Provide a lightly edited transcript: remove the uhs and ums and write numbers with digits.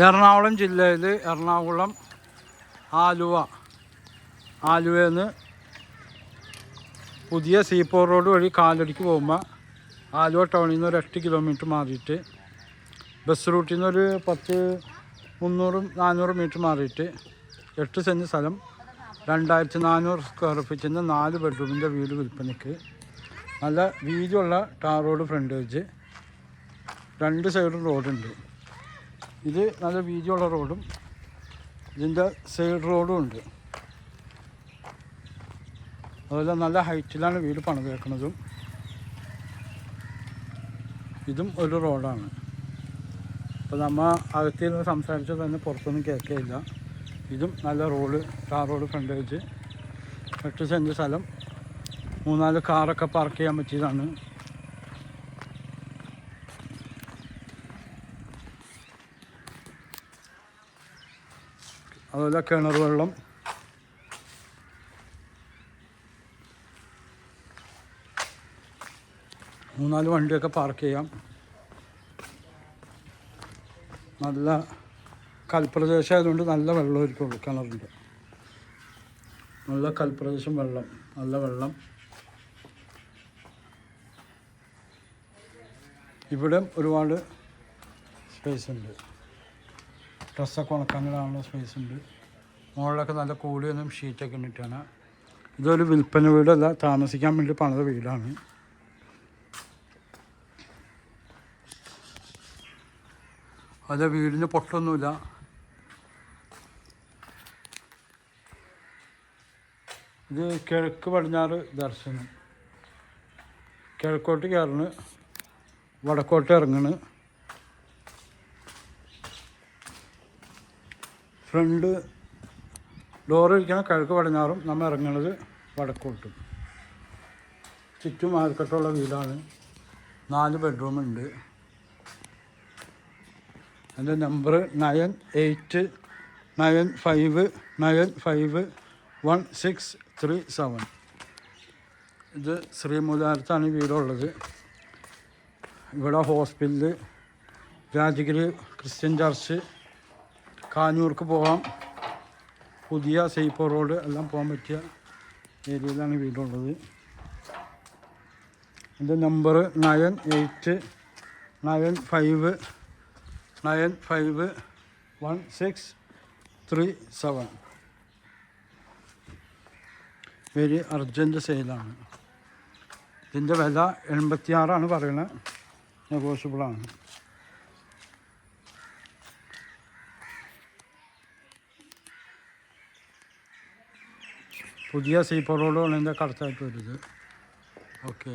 എറണാകുളം ജില്ലയിൽ എറണാകുളം ആലുവയിൽ നിന്ന് പുതിയ സീപ്പോർ റോഡ് വഴി കാലടിക്ക് പോകുമ്പോൾ ആലുവ ടൗണിൽ നിന്ന് ഒരു 8 കിലോമീറ്റർ മാറിയിട്ട് ബസ് റൂട്ടിൽ നിന്ന് ഒരു 300-400 മീറ്റർ മാറിയിട്ട് 8 സെൻറ്റ് സ്ഥലം 2400 സ്ക്വയർ ഫീറ്റിൻ്റെ 4 ബെഡ്റൂമിൻ്റെ വീട് വിൽപ്പനയ്ക്ക്. നല്ല വീതിയുള്ള ടാർ റോഡ് ഫ്രണ്ടേജ്, 2 സൈഡും റോഡുണ്ട്. ഇത് നല്ല വീതിയുള്ള റോഡും ഇതിൻ്റെ സൈഡ് റോഡും ഉണ്ട്. അതുപോലെ നല്ല ഹൈറ്റിലാണ് വീട് പണിത് വെക്കുന്നതും. ഇതും ഒരു റോഡാണ്. അപ്പോൾ നമ്മൾ അകത്തിരുന്ന് സംസാരിച്ചാൽ തന്നെ പുറത്തൊന്നും കേൾക്കുകയില്ല. ഇതും നല്ല road, tar road frontage, 8 cent സ്ഥലം, 3-4 കാറൊക്കെ പാർക്ക് ചെയ്യാൻ പറ്റിയതാണ്. അതുപോലെ കിണർ വെള്ളം, മൂന്നാല് വണ്ടിയൊക്കെ പാർക്ക് ചെയ്യാം. നല്ല കൽപ്രദേശം ആയതുകൊണ്ട് നല്ല വെള്ളമായിരിക്കുള്ളൂ കിണറിൻ്റെ. നല്ല കൽപ്രദേശം, നല്ല വെള്ളം. ഇവിടെ ഒരുപാട് സ്പേസ് ഉണ്ട്, ഡ്രസ്സൊക്കെ ഉണക്കാനുള്ള സ്പേസ് ഉണ്ട്. മുകളിലൊക്കെ നല്ല കൂടിയൊന്നും ഷീറ്റൊക്കെ ഇട്ടിട്ടാണ്. ഇതൊരു വിൽപ്പന വീടല്ല, താമസിക്കാൻ വേണ്ടി പണിത വീടാണ്. അത് വീടിന് പൊട്ടൊന്നുമില്ല. ഇത് കിഴക്ക് പടിഞ്ഞാറ് ദർശനം. കിഴക്കോട്ട് കയറണ്, വടക്കോട്ട് ഇറങ്ങണ്. ഫ്രണ്ട് ഡോറ് ഇരിക്കണ കിഴക്ക് പടിഞ്ഞാറും, നമ്മൾ ഇറങ്ങണത് വടക്കോട്ടും. ചുറ്റും മാർക്കറ്റുള്ള വീടാണ്. 4 ബെഡ്റൂമുണ്ട്. എൻ്റെ നമ്പർ 9895951637. ഇത് ശ്രീമൂലാരത്താണ് വീടുള്ളത്. ഇവിടെ ഹോസ്പിറ്റല്, രാജഗിരി ക്രിസ്ത്യൻ ചർച്ച്, കാഞ്ഞൂർക്ക് പോകാം, പുതിയ സീപ്പോർ റോഡ് എല്ലാം പോകാൻ പറ്റിയ ഏരിയയിലാണ് വീടുള്ളത്. എൻ്റെ നമ്പർ 9895951637. Very urgent സെയിലാണ്. ഇതിൻ്റെ വില 86 പറയുന്നത്, നെഗോഷ്യബിളാണ്. പുതിയ സീപ്പോർ റോഡാണ് ഇതിൻ്റെ കടത്തായിട്ട് വരുന്നത്. ഓക്കെ.